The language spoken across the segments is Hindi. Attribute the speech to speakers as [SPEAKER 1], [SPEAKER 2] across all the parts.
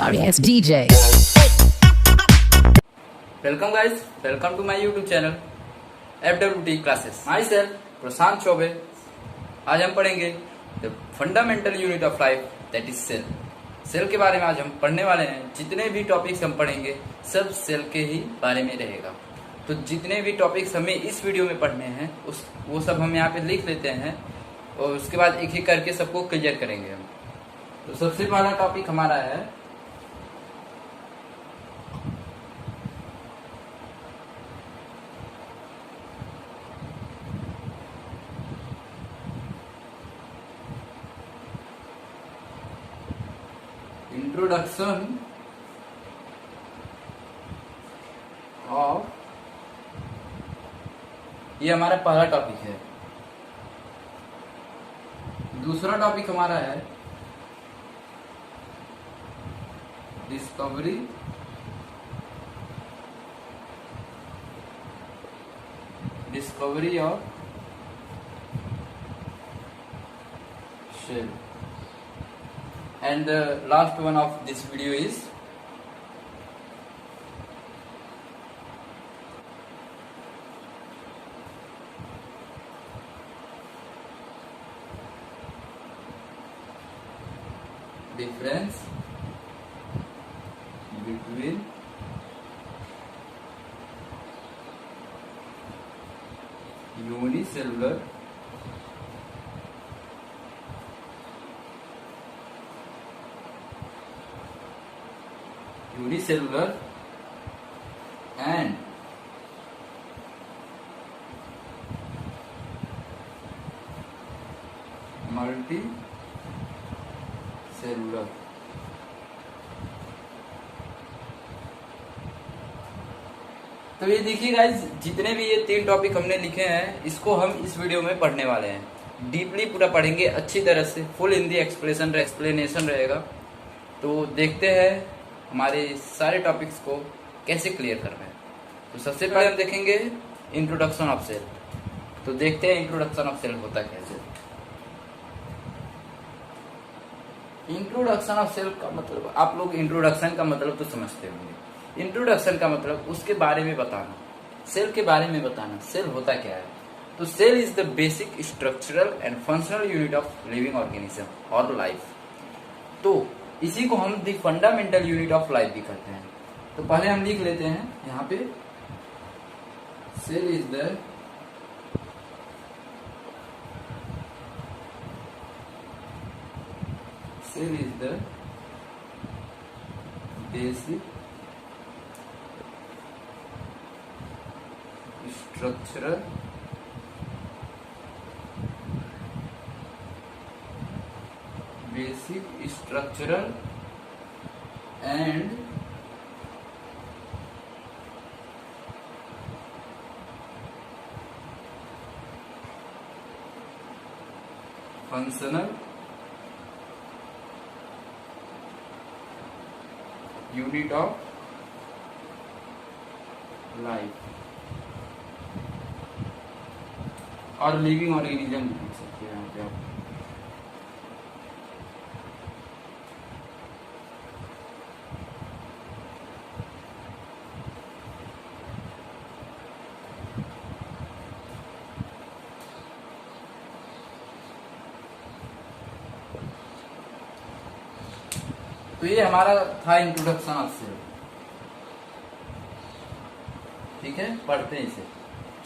[SPEAKER 1] Sorry, it's DJ.
[SPEAKER 2] Welcome guys, welcome to my YouTube channel FWT classes. Myself Prashant Choubey. आज हम पढ़ेंगे the fundamental unit of life, that is cell. Cell के बारे में आज हम पढ़ने वाले हैं। जितने भी टॉपिक्स हम पढ़ेंगे सब सेल के ही बारे में रहेगा। तो जितने भी टॉपिक्स हमें इस वीडियो में पढ़ने हैं वो सब हम यहाँ पे लिख लेते हैं और उसके बाद एक एक करके सबको क्लियर करेंगे हम। तो सबसे पहला टॉपिक हमारा है इंट्रोडक्शन ऑफ, ये हमारा पहला टॉपिक है। दूसरा टॉपिक हमारा है discovery of cell. And the last one of this video is difference between unicellular and multicellular। तो ये देखिए गाइस, जितने भी ये 3 टॉपिक हमने लिखे हैं इसको हम इस वीडियो में पढ़ने वाले हैं। डीपली पूरा पढ़ेंगे अच्छी तरह से, फुल हिंदी एक्सप्लेनेशन रहेगा। तो देखते हैं हमारे सारे टॉपिक्स को कैसे क्लियर करना है। तो सबसे पहले हम देखेंगे इंट्रोडक्शन ऑफ सेल। तो देखते हैं इंट्रोडक्शन ऑफ सेल होता कैसे। इंट्रोडक्शन ऑफ सेल का मतलब, आप लोग इंट्रोडक्शन का मतलब तो समझते होंगे। इंट्रोडक्शन का मतलब उसके बारे में बताना, सेल के बारे में बताना, सेल होता क्या है। तो cell is the basic structural and functional unit of living organism और लाइफ। तो इसी को हम the fundamental unit of life भी कहते हैं। तो पहले हम लिख लेते हैं यहाँ पे, cell is the basic structural and functional unit of life और लिविंग ऑर्गेनिज्म भी लिख सकते हैं यहाँ पे आप। तो ये हमारा था इंट्रोडक्शन ऑफ सेल। ठीक है, पढ़ते हैं इसे।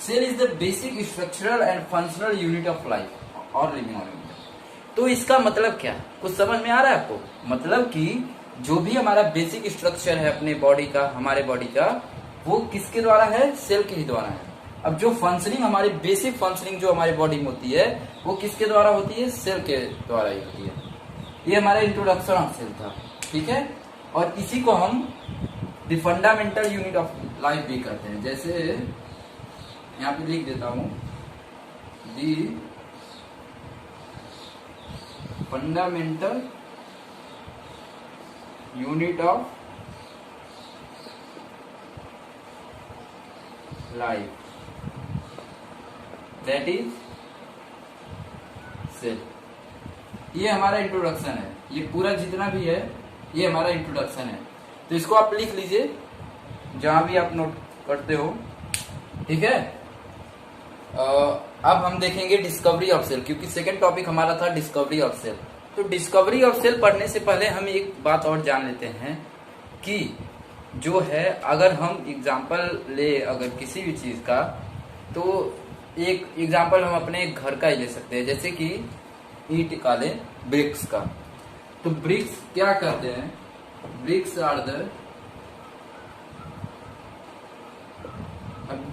[SPEAKER 2] Cell is the basic structural and functional unit of life और लिविंग ऑर्गेनिज्म। तो इसका मतलब क्या, कुछ समझ में आ रहा है आपको? मतलब कि जो भी हमारा बेसिक स्ट्रक्चर है अपने बॉडी का, हमारे बॉडी का, वो किसके द्वारा है? सेल के ही द्वारा है। अब जो फंक्शनिंग, हमारी बेसिक फंक्शनिंग जो हमारे बॉडी में होती है वो किसके द्वारा होती है? सेल के द्वारा ही होती है। ये हमारा इंट्रोडक्शन ऑफ सेल था। ठीक है, और इसी को हम the fundamental unit of life भी कहते हैं। जैसे यहाँ पे लिख देता हूं, the fundamental unit of life, that is cell. ये हमारा इंट्रोडक्शन है। ये पूरा जितना भी है ये हमारा इंट्रोडक्शन है, तो इसको आप लिख लीजिए जहां भी आप नोट करते हो, ठीक है। अब हम देखेंगे डिस्कवरी ऑफ सेल, क्योंकि सेकंड टॉपिक हमारा था डिस्कवरी ऑफ सेल। तो डिस्कवरी ऑफ सेल पढ़ने से पहले हम एक बात और जान लेते हैं कि जो है, अगर हम एग्जाम्पल ले अगर किसी भी चीज का, तो एक एग्जाम्पल हम अपने घर का ही ले सकते हैं, जैसे कि ईंट का ले, ब्रिक्स का। तो ब्रिक्स क्या करते हैं, ब्रिक्स आर द,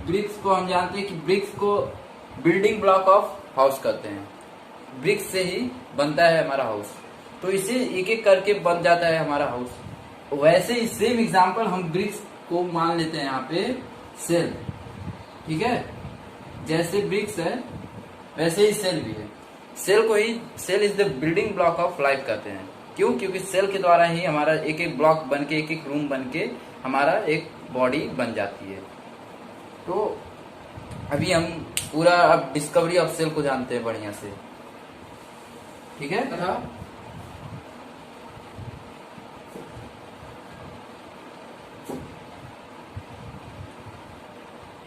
[SPEAKER 2] ब्रिक्स को हम जानते हैं कि ब्रिक्स को बिल्डिंग ब्लॉक ऑफ हाउस कहते हैं, ब्रिक्स से ही बनता है हमारा हाउस। तो इसे एक एक करके बन जाता है हमारा हाउस। वैसे ही सेम एग्जांपल हम ब्रिक्स को मान लेते हैं यहाँ पे सेल, ठीक है। जैसे ब्रिक्स है वैसे ही सेल भी है। सेल को ही, cell is the building block of life कहते हैं। क्यों? क्योंकि सेल के द्वारा ही हमारा एक एक ब्लॉक बन के, एक एक रूम बन के हमारा एक बॉडी बन जाती है। तो अभी हम पूरा अब डिस्कवरी ऑफ सेल को जानते हैं बढ़िया से, ठीक है।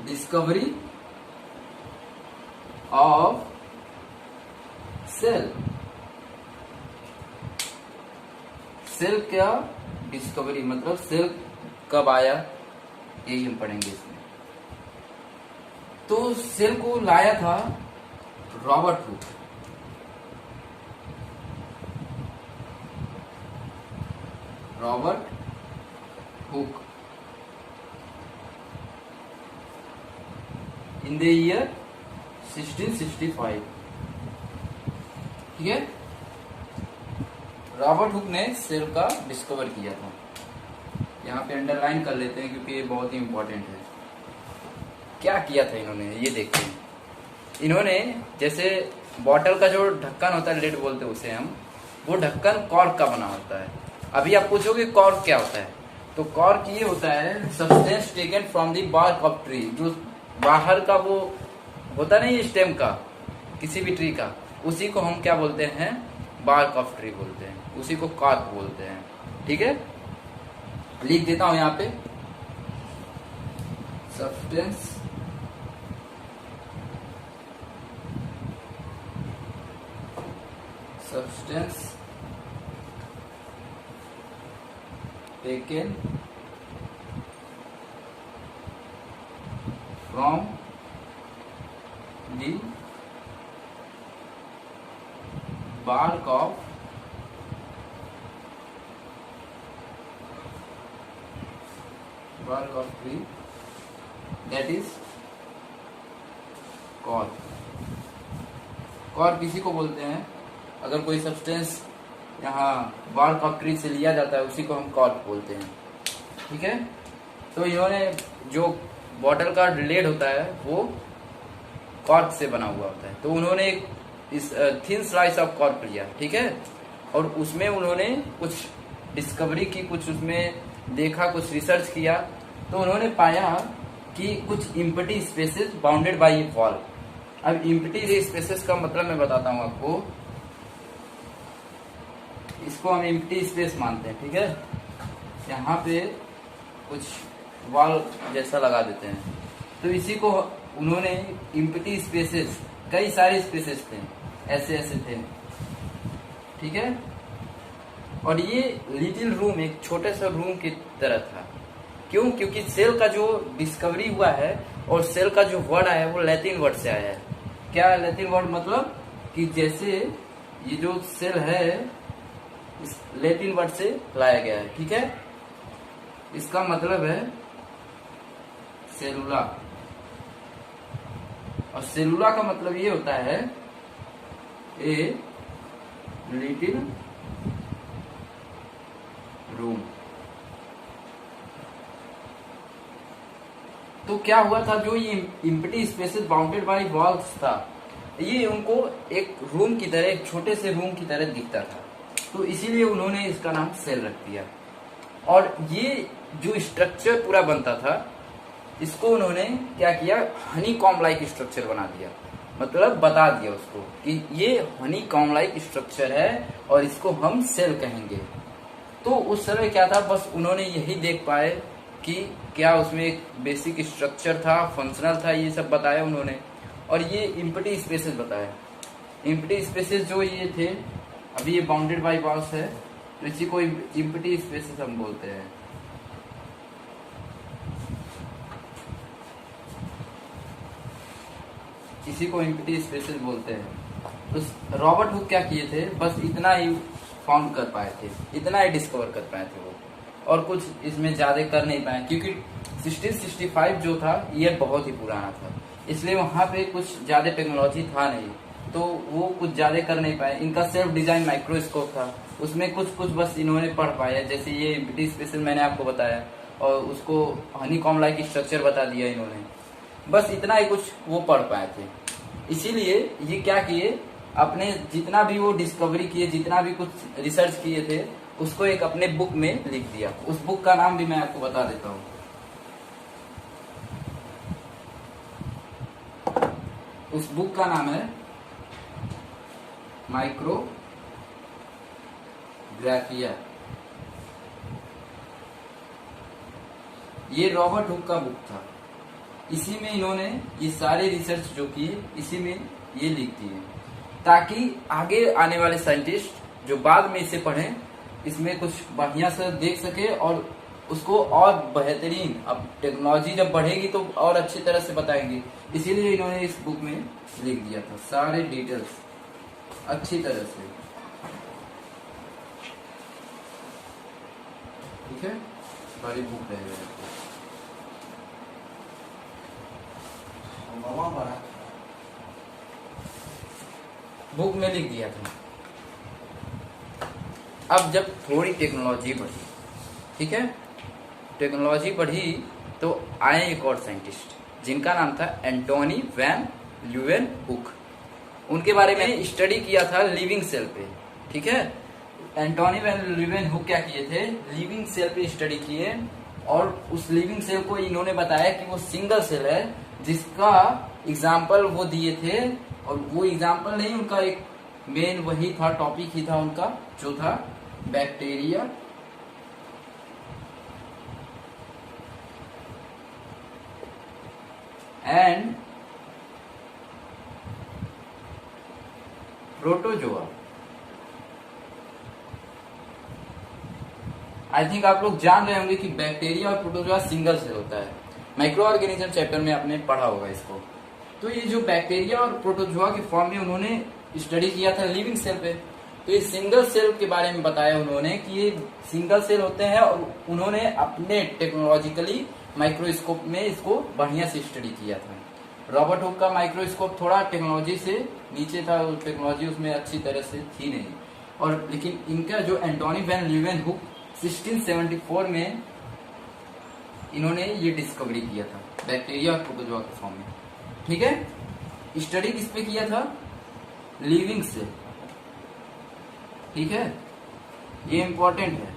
[SPEAKER 2] डिस्कवरी ऑफ सेल, सेल क्या डिस्कवरी मतलब सेल कब आया, यही हम पढ़ेंगे इसमें। तो सेल को लाया था Robert Hooke, Robert Hooke in the year 1665, ठीक है। रॉबर्ट हुक ने सेल का डिस्कवर किया था। यहाँ पे अंडरलाइन कर लेते हैं क्योंकि ये बहुत ही इंपॉर्टेंट है। क्या किया था इन्होंने, ये देखते हैं। इन्होंने जैसे बॉटल का जो ढक्कन होता है, लिड बोलते हैं उसे हम, वो ढक्कन कॉर्क का बना होता है। अभी आप पूछोगे कॉर्क क्या होता है, तो कॉर्क ये होता है substance taken from the bark of tree, जो बाहर का वो होता नहीं स्टेम का किसी भी ट्री का, उसी को हम क्या बोलते हैं, बार्क ऑफ ट्री बोलते हैं, उसी को कॉर्क बोलते हैं, ठीक है। लिख देता हूं यहाँ पे, substance taken from the bark of tree, that is cork। Cork किसी को बोलते हैं, अगर कोई सब्सटेंस यहाँ बार्क ऑफ ट्री से लिया जाता है उसी को हम कॉर्क बोलते हैं, ठीक है। तो इन्होंने जो बॉटल का लेड होता है वो कॉर्क से बना हुआ होता है, तो उन्होंने इस थिन स्लाइस ऑफ कॉर्क लिया, ठीक है, और उसमें उन्होंने कुछ डिस्कवरी की, कुछ उसमें देखा, कुछ रिसर्च किया, तो उन्होंने पाया कि कुछ empty spaces bounded by A wall. अब इम्पटी स्पेसेस का मतलब मैं बताता हूँ आपको, इसको हम एम्प्टी स्पेस मानते हैं, ठीक है। यहाँ पे कुछ वॉल जैसा लगा देते हैं, तो इसी को उन्होंने एम्प्टी स्पेसेस, कई सारे स्पेसेस थे, ऐसे ऐसे थे, ठीक है। और ये लिटिल रूम एक छोटे से रूम की तरह था। क्यों? क्योंकि सेल का जो डिस्कवरी हुआ है और सेल का जो वर्ड आया है वो लैटिन वर्ड से आया है। क्या लैटिन वर्ड मतलब कि जैसे ये जो सेल है इस लैटिन वर्ड से लाया गया है, ठीक है। इसका मतलब है सेलुला, और सेलुला का मतलब ये होता है ए लिटिल रूम। तो क्या हुआ था, जो ये empty spaces bounded by walls था, ये उनको एक रूम की तरह, एक छोटे से रूम की तरह दिखता था, तो इसीलिए उन्होंने इसका नाम सेल रख दिया। और ये जो स्ट्रक्चर पूरा बनता था, इसको उन्होंने क्या किया, हनी कॉम लाइक स्ट्रक्चर बना दिया, मतलब बता दिया उसको कि ये हनी कॉम लाइक स्ट्रक्चर है और इसको हम सेल कहेंगे। तो उस समय क्या था, बस उन्होंने यही देख पाए कि क्या उसमें एक बेसिक स्ट्रक्चर था, फंक्शनल था, ये सब बताया उन्होंने। और ये इम्पटी स्पेसेस बताया। इम्पटी स्पेसेस जो ये थे, अभी ये बाउंडेड बाई बॉक्स है, तो इसी को इम्पटी स्पेसेस हम बोलते हैं। इसी को इम्पटी स्पेसेस बोलते हैं। तो रॉबर्ट हुक क्या किए थे, बस इतना ही फाउंड कर पाए थे, इतना ही डिस्कवर कर पाए थे वो, और कुछ इसमें ज्यादा कर नहीं पाए, क्योंकि 1665 जो था ईयर बहुत ही पुराना था, इसलिए वहां पे कुछ ज्यादा टेक्नोलॉजी था नहीं, तो वो कुछ ज्यादा कर नहीं पाए। इनका सेल्फ डिजाइन माइक्रोस्कोप था, उसमें कुछ बस इन्होंने पढ़ पाया, जैसे ये इम्पटी स्पेसेस मैंने आपको बताया, और उसको हनीकॉम्ब लाइक स्ट्रक्चर बता दिया इन्होंने, बस इतना ही कुछ वो पढ़ पाए थे। इसीलिए ये क्या किए, अपने जितना भी वो डिस्कवरी किए, जितना भी कुछ रिसर्च किए थे, उसको एक अपने बुक में लिख दिया। उस बुक का नाम भी मैं आपको बता देता हूँ। उस बुक का नाम है माइक्रोग्राफिया। ये रॉबर्ट हुक का बुक था। इसी में इन्होंने ये सारे रिसर्च जो किए, इसी में ये लिख दिए, ताकि आगे आने वाले साइंटिस्ट जो बाद में इसे पढ़ें, इसमें कुछ बढ़िया से देख सके और उसको और बेहतरीन, अब टेक्नोलॉजी जब बढ़ेगी तो और अच्छी तरह से बताएंगे। इसीलिए इन्होंने इस बुक में लिख दिया था सारे डिटेल्स अच्छी तरह से। ठीक है, बड़ी बुक है। बुक में लिख दिया था। अब जब थोड़ी टेक्नोलॉजी बढ़ी, ठीक है, टेक्नोलॉजी बढ़ी, तो आए एक और साइंटिस्ट जिनका नाम था एंटोनी वैन ल्यूवेनहुक। उनके बारे में स्टडी किया था लिविंग सेल पे। ठीक है, एंटोनी वैन ल्यूवेनहुक क्या किए थे, लिविंग सेल पे स्टडी किए, और उस लिविंग सेल को इन्होंने बताया कि वो सिंगल सेल है, जिसका एग्जाम्पल वो दिए थे। और वो एग्जाम्पल नहीं, उनका एक मेन वही था, टॉपिक ही था उनका, जो था bacteria and protozoa. I think आप लोग जान रहे होंगे कि बैक्टीरिया और प्रोटोजोआ सिंगल सेल होता है। माइक्रो ऑर्गेनिज्म चैप्टर में आपने पढ़ा होगा इसको। तो ये जो बैक्टीरिया और प्रोटोजोआ के फॉर्म में उन्होंने स्टडी किया था लिविंग सेल पे, तो ये सिंगल सेल के बारे में बताया उन्होंने कि ये सिंगल सेल होते हैं, और उन्होंने अपने टेक्नोलॉजिकली माइक्रोस्कोप में इसको बढ़िया से स्टडी किया था। रॉबर्ट हुक का माइक्रोस्कोप थोड़ा टेक्नोलॉजी से नीचे था, टेक्नोलॉजी उसमें अच्छी तरह से थी नहीं, और लेकिन इनका जो एंटोनी वैन ल्यूवेनहुक 1674 में इन्होंने ये डिस्कवरी किया था, बैक्टीरिया और प्रोटोजोआ के फॉर्म में। ठीक है, स्टडी किस पे किया था, लिविंग सेल। ठीक है, ये इंपॉर्टेंट है,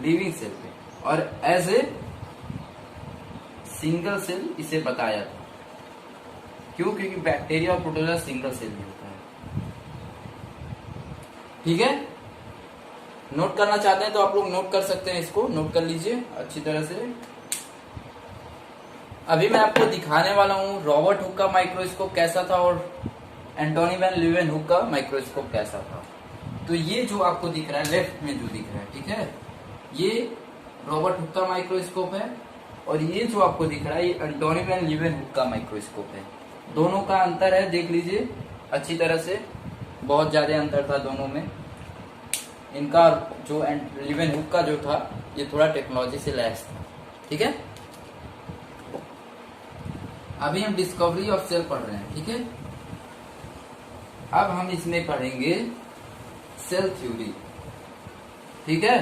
[SPEAKER 2] लिविंग सेल पे, और एज ए सिंगल सेल इसे बताया था। क्यों, क्योंकि बैक्टीरिया और प्रोटोजोआ सिंगल सेल भी होता है। ठीक है, नोट करना चाहते हैं तो आप लोग नोट कर सकते हैं, इसको नोट कर लीजिए अच्छी तरह से। अभी मैं आपको दिखाने वाला हूँ रॉबर्ट हुक का माइक्रोस्कोप कैसा था और एंटोनी वैन ल्यूवेनहुक का माइक्रोस्कोप कैसा था। तो ये जो आपको दिख रहा है लेफ्ट में जो दिख रहा है, ठीक है, ये रॉबर्ट हुक का माइक्रोस्कोप है, और ये जो आपको दिख रहा है ये एंटोनी वैन ल्यूवेनहुक का माइक्रोस्कोप है। दोनों का अंतर है, देख लीजिए अच्छी तरह से, बहुत ज्यादा अंतर था दोनों में। इनका जो ल्यूवेनहुक का जो था ये थोड़ा टेक्नोलॉजी से लैस था। ठीक है, अभी हम डिस्कवरी ऑफ सेल पढ़ रहे हैं। ठीक है, अब हम इसमें पढ़ेंगे सेल थ्योरी। ठीक है,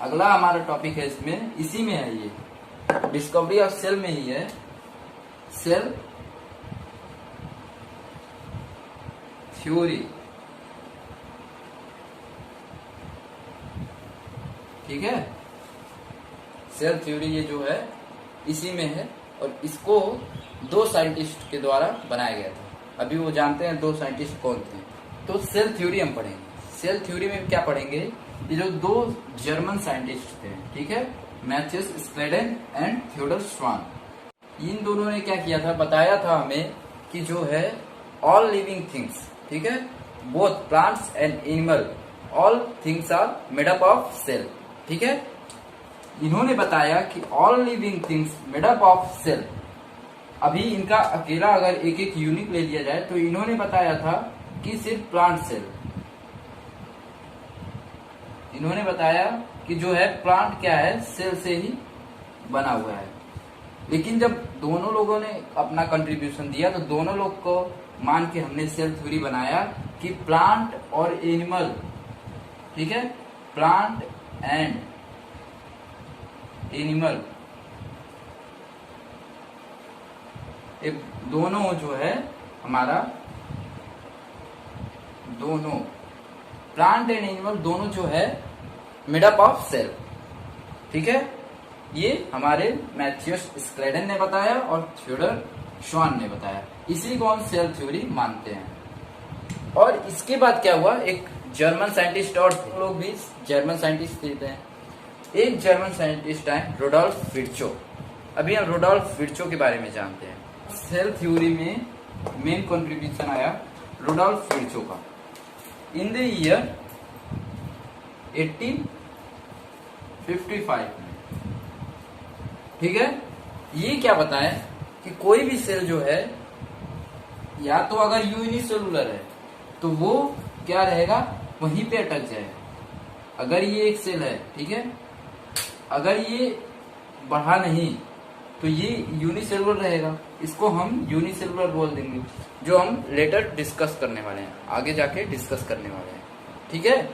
[SPEAKER 2] अगला हमारा टॉपिक है इसमें, इसी में है, ये डिस्कवरी ऑफ सेल में ही है, सेल थ्योरी। ठीक है, सेल थ्योरी ये जो है इसी में है, और इसको दो साइंटिस्ट के द्वारा बनाया गया था। अभी वो जानते हैं दो साइंटिस्ट कौन थे। तो सेल थ्योरी हम पढ़ेंगे। सेल थ्योरी में क्या पढ़ेंगे, ये जो दो जर्मन साइंटिस्ट थे, ठीक है, मैथियस स्क्लेडेन एंड थियोडर श्वान, इन दोनों ने क्या किया था, बताया था हमें कि जो है ऑल लिविंग थिंग्स, ठीक है, both plants and animal, all things are made up of cell, ठीक है। इन्होंने बताया कि all living things made up of cell. अभी इनका अकेला अगर एक एक यूनिट ले लिया जाए तो इन्होंने बताया था कि सिर्फ प्लांट सेल, इन्होंने बताया कि जो है प्लांट क्या है, सेल से ही बना हुआ है। लेकिन जब दोनों लोगों ने अपना कंट्रीब्यूशन दिया तो दोनों लोग को मान के हमने सेल थ्योरी बनाया कि प्लांट और एनिमल, ठीक है, प्लांट एंड एनिमल ये दोनों जो है हमारा, दोनों प्लांट एंड एनिमल दोनों जो है मेड अप ऑफ सेल, ठीक है। ये हमारे मैथियस स्क्लेडन ने बताया और थियोडर श्वान ने बताया, इसी को हम सेल थ्योरी मानते हैं। और इसके बाद क्या हुआ, एक जर्मन साइंटिस्ट और थे, लोग भी जर्मन साइंटिस्ट थे। एक जर्मन साइंटिस्ट है रुडोल्फ विर्चो। अभी हम रुडोल्फ विर्चो के बारे में जानते हैं। सेल थ्योरी में मेन कंट्रीब्यूशन आया रुडोल्फ विर्चो का इन द ईयर 1855 में, ठीक है। ये क्या बताए कि कोई भी सेल जो है, या तो अगर यूनिसेलुलर है तो वो क्या रहेगा, वहीं पे अटक जाएगा। अगर ये एक सेल है, ठीक है, अगर ये बढ़ा नहीं तो ये यूनिसेलुलर रहेगा, इसको हम यूनिसेलुलर बोल देंगे, जो हम लेटर डिस्कस करने वाले हैं, आगे जाके डिस्कस करने वाले हैं, ठीक है।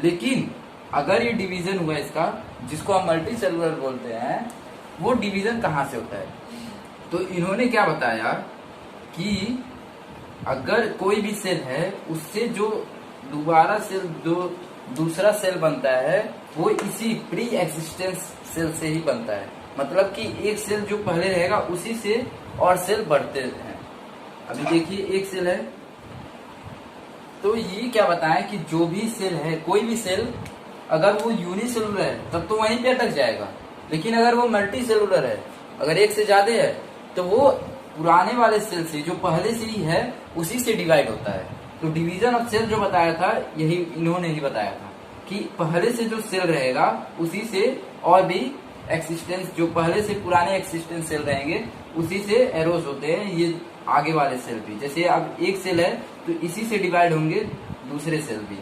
[SPEAKER 2] लेकिन अगर ये डिवीजन हुआ इसका, जिसको हम मल्टी सेलुलर बोलते हैं, वो डिवीजन कहाँ से होता है, तो इन्होंने क्या बताया कि अगर कोई भी सेल है उससे जो दोबारा सेल, जो दूसरा सेल बनता है, वो इसी प्री एक्सिस्टेंस सेल से ही बनता है। मतलब कि एक सेल जो पहले रहेगा उसी से और सेल बढ़ते हैं। अभी देखिए एक सेल है, तो ये क्या बताएं कि जो भी सेल है, कोई भी सेल अगर वो यूनिसेलुलर है तब तो वहीं पे अटक जाएगा, लेकिन अगर वो मल्टी सेलुलर है, अगर एक से ज्यादा है, तो वो पुराने वाले सेल से जो पहले से ही है उसी से डिवाइड होता है। तो डिवीजन ऑफ सेल जो बताया था, यही इन्होंने ही बताया था कि पहले से जो सेल रहेगा उसी से और भी एक्सिस्टेंस, जो पहले से पुराने एक्सिस्टेंस सेल रहेंगे उसी से एरोज होते हैं ये आगे वाले सेल भी। जैसे अब एक सेल है तो इसी से डिवाइड होंगे दूसरे सेल भी,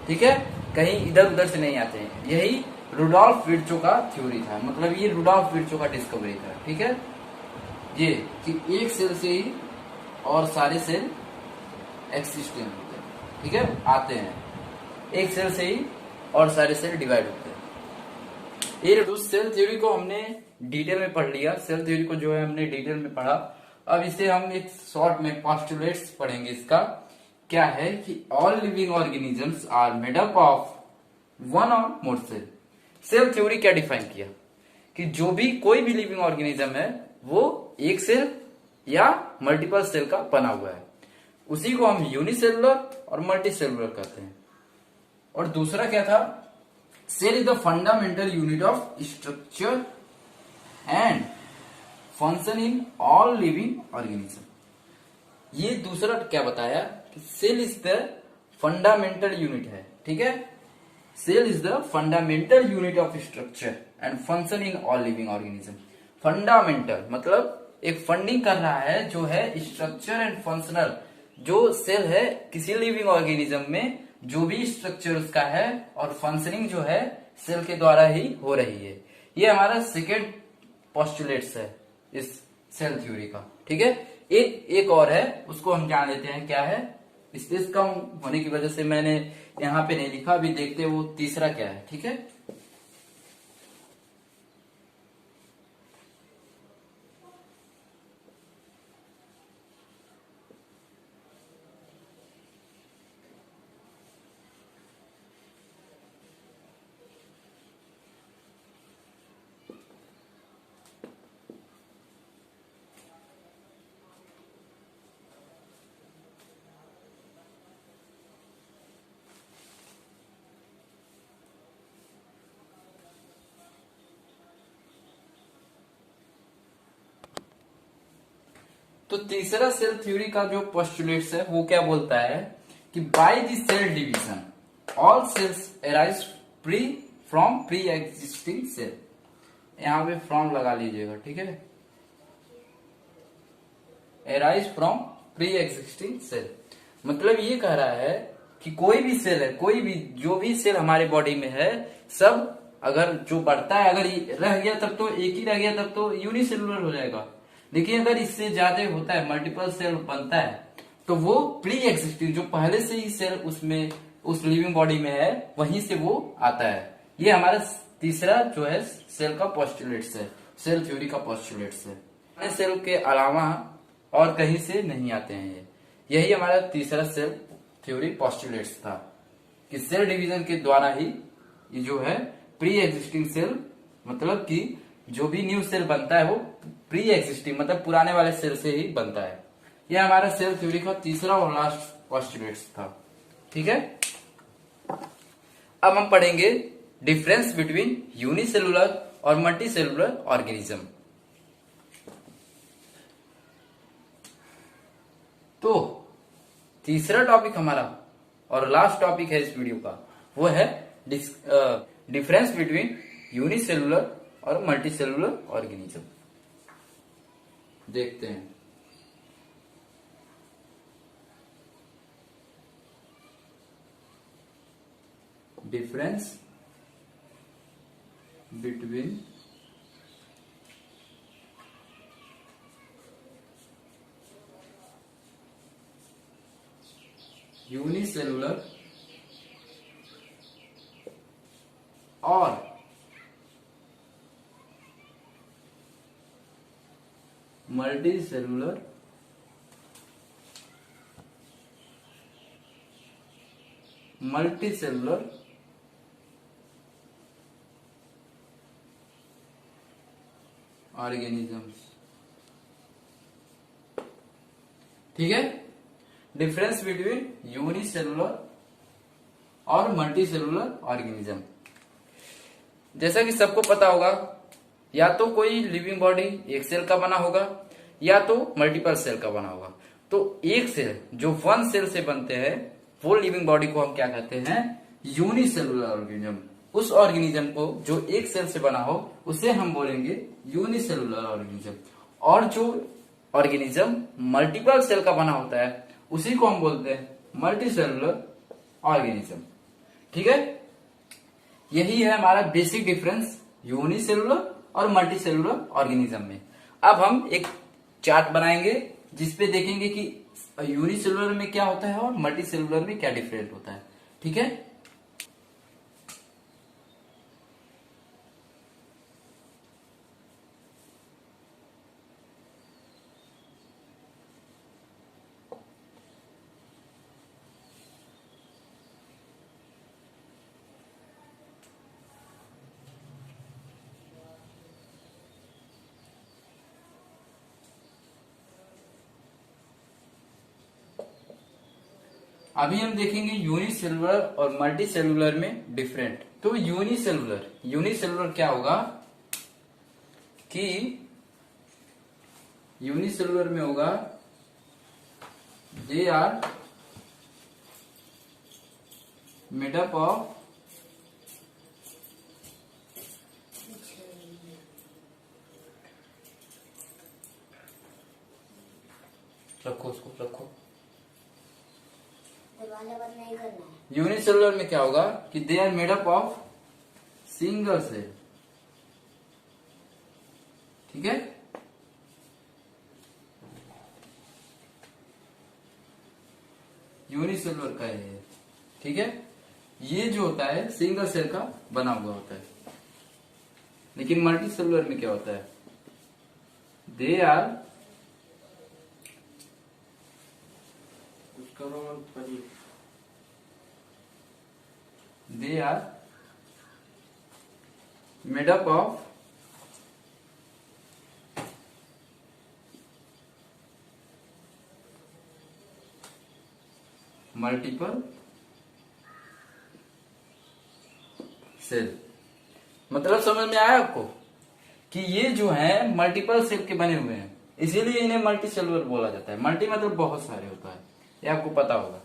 [SPEAKER 2] ठीक है, कहीं इधर उधर से नहीं आते हैं। यही रुडोल्फ विर्चो का थ्योरी था, मतलब ये रुडोल्फ विर्चो का डिस्कवरी था, ठीक है, ये कि एक सेल से ही और सारे सेल एक्सिस्टेंट होते हैं, ठीक है, आते हैं, एक सेल से ही और सारे सेल डिवाइड होते हैं। ये सेल थ्योरी को हमने डिटेल में पढ़ लिया, सेल थ्योरी को जो है हमने डिटेल में पढ़ा। अब इसे हम एक शॉर्ट में पोस्टुलेट्स पढ़ेंगे। इसका क्या है कि all living organisms are made up of one और मोर सेल। सेल थ्योरी क्या डिफाइन किया कि जो भी कोई भी लिविंग ऑर्गेनिज्म है वो एक सेल या मल्टीपल सेल का बना हुआ है, उसी को हम यूनिसेलुलर और मल्टी सेलुलर कहते हैं। और दूसरा क्या था, cell is the fundamental unit of structure and function in all living organism. ये दूसरा क्या बताया कि cell is the fundamental unit है, ठीक है, cell is the fundamental unit of structure and function in all living organism. Fundamental मतलब एक फंडिंग कर रहा है जो है स्ट्रक्चर एंड फंक्शनल, जो सेल है किसी लिविंग ऑर्गेनिज्म में जो भी स्ट्रक्चर उसका है और फंक्शनिंग जो है सेल के द्वारा ही हो रही है। ये हमारा सेकेंड पोस्टुलेट्स है इस सेल थ्योरी का, ठीक है। एक और है, उसको हम जान लेते हैं क्या है। स्पेस कम होने की वजह से मैंने यहाँ पे नहीं लिखा, अभी देखते हैं वो तीसरा क्या है, ठीक है। तो तीसरा सेल थ्योरी का जो पोस्टुलेट्स है वो क्या बोलता है कि by the cell division all cells arise from pre existing cell. यहां पे फ्रॉम लगा लीजिएगा, ठीक है। Arise from pre existing cell मतलब ये कह रहा है कि कोई भी सेल है, कोई भी जो भी सेल हमारे बॉडी में है, सब अगर जो बढ़ता है, अगर रह गया तब तो एक ही रह गया तब तो यूनिसेलुलर हो जाएगा। लेकिन अगर इससे ज्यादा होता है, मल्टीपल सेल बनता है, तो वो प्री एग्जिस्टिंग जो पहले से ही सेल उसमें उस लिविंग बॉडी में है वहीं से वो आता है। ये हमारा तीसरा जो है सेल का पोस्टुलेट्स है, सेल थ्योरी का पोस्टुलेट्स है। सेल के अलावा और कहीं से नहीं आते हैं ये। यही हमारा तीसरा सेल थ्योरी पोस्टुलेट्स था कि सेल डिवीजन के द्वारा ही ये जो है प्री एग्जिस्टिंग सेल, मतलब कि जो भी न्यू सेल बनता है वो प्री एग्जिस्टिंग मतलब पुराने वाले सेल से ही बनता है। ये हमारा सेल थ्योरी का तीसरा और लास्ट पोस्टुलेट्स था, ठीक है। अब हम पढ़ेंगे डिफरेंस बिटवीन यूनिसेलुलर और मल्टीसेलुलर ऑर्गेनिज्म। तो तीसरा टॉपिक हमारा और लास्ट टॉपिक है इस वीडियो का, वो है डिफरेंस बिटवीन यूनिसेलुलर और मल्टीसेलुलर ऑर्गेनिज्म। देखते हैं। डिफरेंस बिटवीन यूनिसेलुलर और मल्टीसेलुलर ऑर्गेनिजम्स, ठीक है। डिफरेंस बिटवीन यूनिसेलुलर और मल्टीसेलुलर ऑर्गेनिज्म। जैसा कि सबको पता होगा, या तो कोई लिविंग बॉडी एक सेल का बना होगा या तो मल्टीपल सेल का बना होगा। तो एक सेल जो वन सेल से बनते हैं वो लिविंग बॉडी को हम क्या कहते हैं, यूनिसेलुलर ऑर्गेनिज्म। उस ऑर्गेनिज्म को जो एक सेल से बना हो उसे हम बोलेंगे यूनिसेलुलर ऑर्गेनिज्म। और जो ऑर्गेनिज्म मल्टीपल सेल का बना होता है उसी को हम बोलते हैं मल्टीसेलुलर ऑर्गेनिज्म, ठीक है। यही है हमारा बेसिक डिफरेंस यूनिसेलुलर और मल्टीसेलुलर ऑर्गेनिज्म में। अब हम एक चार्ट बनाएंगे जिसपे देखेंगे कि यूनिसेलुलर में क्या होता है और मल्टीसेलुलर में क्या डिफरेंट होता है, ठीक है। अभी हम देखेंगे यूनिसेलुलर और मल्टीसेलुलर में डिफरेंट। तो यूनिसेलुलर क्या होगा कि यूनिसेलुलर में होगा they are made up of रखो उसको रखो। यूनिसेलुलर में क्या होगा कि they are made up of single cell, ठीक है। यूनिसेलुलर का है, ठीक है। ये जो होता है सिंगल सेल का बना हुआ होता है। लेकिन मल्टीसेलुलर में क्या होता है, they are they are made up of multiple cell. मतलब समझ में आया आपको कि ये जो है मल्टीपल सेल के बने हुए हैं। इसीलिए इन्हें मल्टी सेलुलर बोला जाता है। मल्टी मतलब बहुत सारे होता है, ये आपको पता होगा,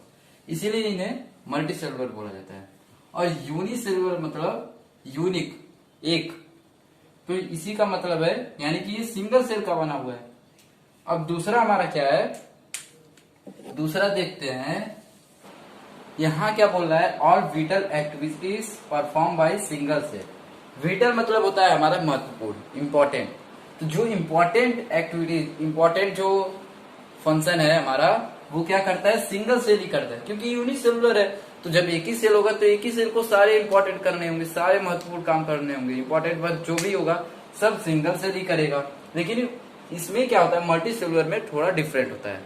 [SPEAKER 2] इसीलिए इन्हें मल्टी सेलुलर बोला जाता है। और यूनिसेलुलर मतलब यूनिक, एक, तो इसी का मतलब है, यानी कि ये सिंगल सेल का बना हुआ है। अब दूसरा हमारा क्या है, दूसरा देखते हैं, यहां क्या बोल रहा है, all vital activities perform by single cell. Vital मतलब होता है हमारा महत्वपूर्ण, इंपॉर्टेंट। तो जो इंपॉर्टेंट एक्टिविटीज, इंपॉर्टेंट जो फंक्शन है हमारा, वो क्या करता है, सिंगल सेल ही करता है, क्योंकि यूनिसेलुलर है। तो जब एक ही सेल होगा तो एक ही सेल को सारे इंपॉर्टेंट करने होंगे, सारे महत्वपूर्ण काम करने होंगे, इंपॉर्टेंट वर्क जो भी होगा सब सिंगल सेल ही करेगा। लेकिन इसमें क्या होता है, मल्टी सेलुलर में थोड़ा डिफरेंट होता है।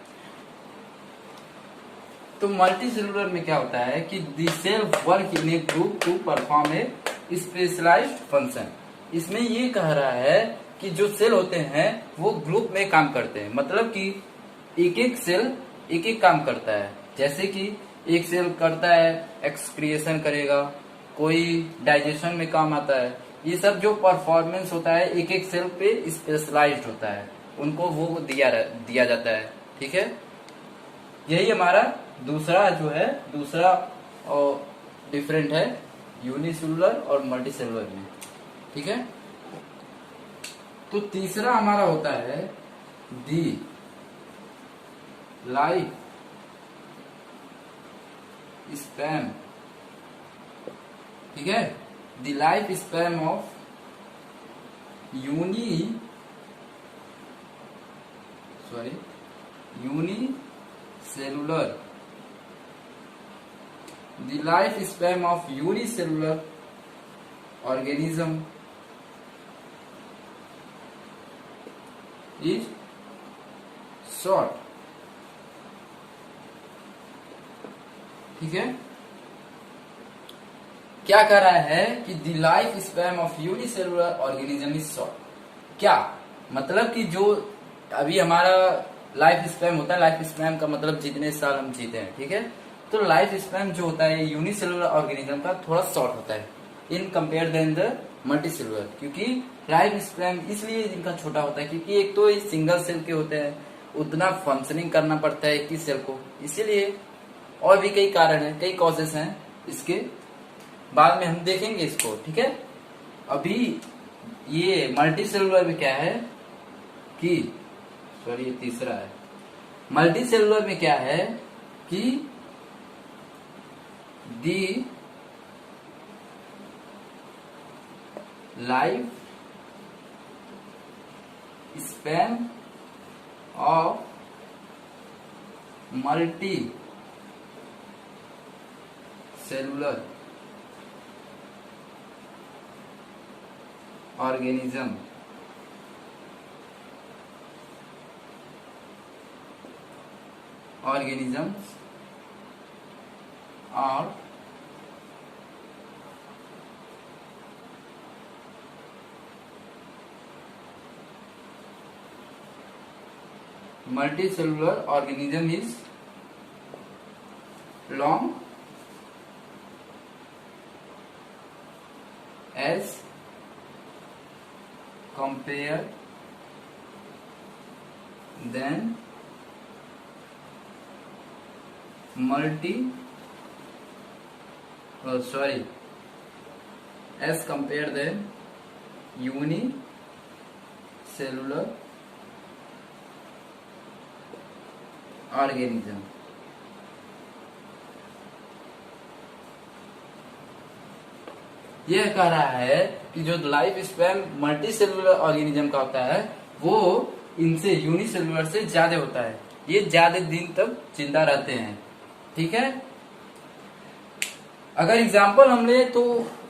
[SPEAKER 2] तो मल्टी सेलुलर में क्या होता है कि the cell work in a group to perform a specialised function. इसमें ये कह रहा है कि जो सेल होते हैं वो ग्रुप में काम करते हैं, मतलब कि एक एक सेल एक एक काम करता है। जैसे कि एक सेल करता है एक्सक्रिएशन करेगा, कोई डाइजेशन में काम आता है। ये सब जो परफॉर्मेंस होता है एक एक सेल पे स्पेशलाइज्ड होता है, उनको वो दिया जाता है। ठीक है, यही हमारा दूसरा जो है, दूसरा डिफरेंट है यूनिसेलुलर और मल्टीसेलुलर में। ठीक है, तो तीसरा हमारा होता है दी लाइफ स्पैन। ठीक है, the life span of unicellular, the life span of unicellular organism is short. ठीक है, क्या कर रहा है कि the life span of unicellular organism is short. क्या मतलब कि जो अभी हमारा लाइफ स्पैन होता है, लाइफ स्पैन का मतलब जितने साल हम जीते हैं। ठीक है, तो लाइफ स्पैन जो होता है यूनिसेलुलर ऑर्गेनिज्म का थोड़ा शॉर्ट होता है in compare then the multicellular. क्योंकि लाइफ स्पैन इसलिए इनका छोटा होता है क्योंकि एक तो सिंगल सेल के होते हैं, उतना फंक्शनिंग करना पड़ता है एक ही सेल को, इसीलिए। और भी कई कारण हैं, कई कॉजेस हैं इसके, बाद में हम देखेंगे इसको। ठीक है, अभी ये मल्टीसेलुलर में क्या है कि, सॉरी ये तीसरा है, मल्टीसेलुलर में क्या है कि the life span of multicellular organism और multicellular organism is long as compared than as compared than unicellular organism. यह कह रहा है कि जो life span multi cellular organism का होता है वो इनसे यूनिसेलुलर से ज्यादा होता है, ये ज्यादा दिन तक जिंदा रहते हैं। ठीक है, अगर एग्जाम्पल हम ले तो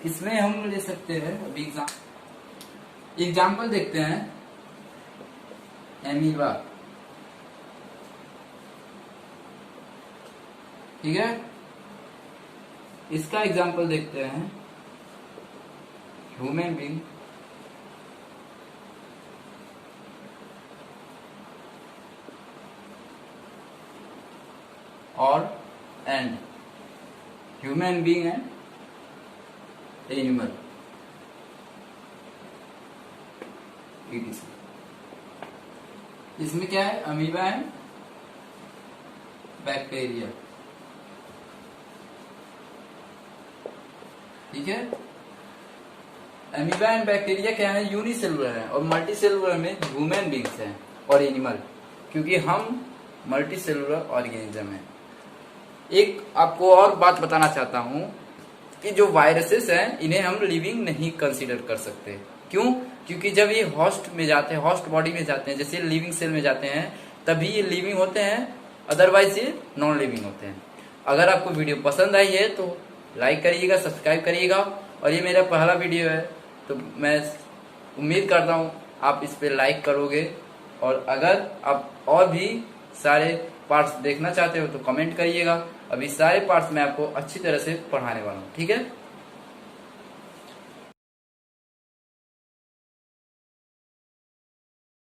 [SPEAKER 2] इसमें हम ले सकते हैं, अभी एग्जाम्पल देखते हैं एमीबा। ठीक है, इसका एग्जाम्पल देखते हैं ह्यूमन बीइंग, और and human being and animal etc। इसमें क्या है, अमीबा एंड बैक्टीरिया, ठीक है। अमीबा एंड बैक्टीरिया क्या है, यूनिसेलुलर है, और मल्टीसेलुलर में ह्यूमन बींग्स हैं और एनिमल, क्योंकि हम मल्टीसेलुलर ऑर्गेनिज्म है। एक आपको और बात बताना चाहता हूं कि जो वायरसेस हैं इन्हें हम लिविंग नहीं कंसीडर कर सकते। क्यों? क्योंकि जब ये होस्ट में जाते हैं, होस्ट बॉडी में जाते हैं, जैसे लिविंग सेल में जाते हैं, तभी ये लिविंग होते हैं, अदरवाइज ये नॉन लिविंग होते हैं। अगर आपको वीडियो पसंद आई है तो लाइक करिएगा, सब्सक्राइब करिएगा, और ये मेरा पहला वीडियो है तो मैं उम्मीद करता हूँ आप इस पे लाइक करोगे, और अगर आप और भी सारे पार्ट्स देखना चाहते हो तो कमेंट करिएगा। अभी सारे पार्ट्स मैं आपको अच्छी तरह से पढ़ाने वाला हूँ, ठीक है।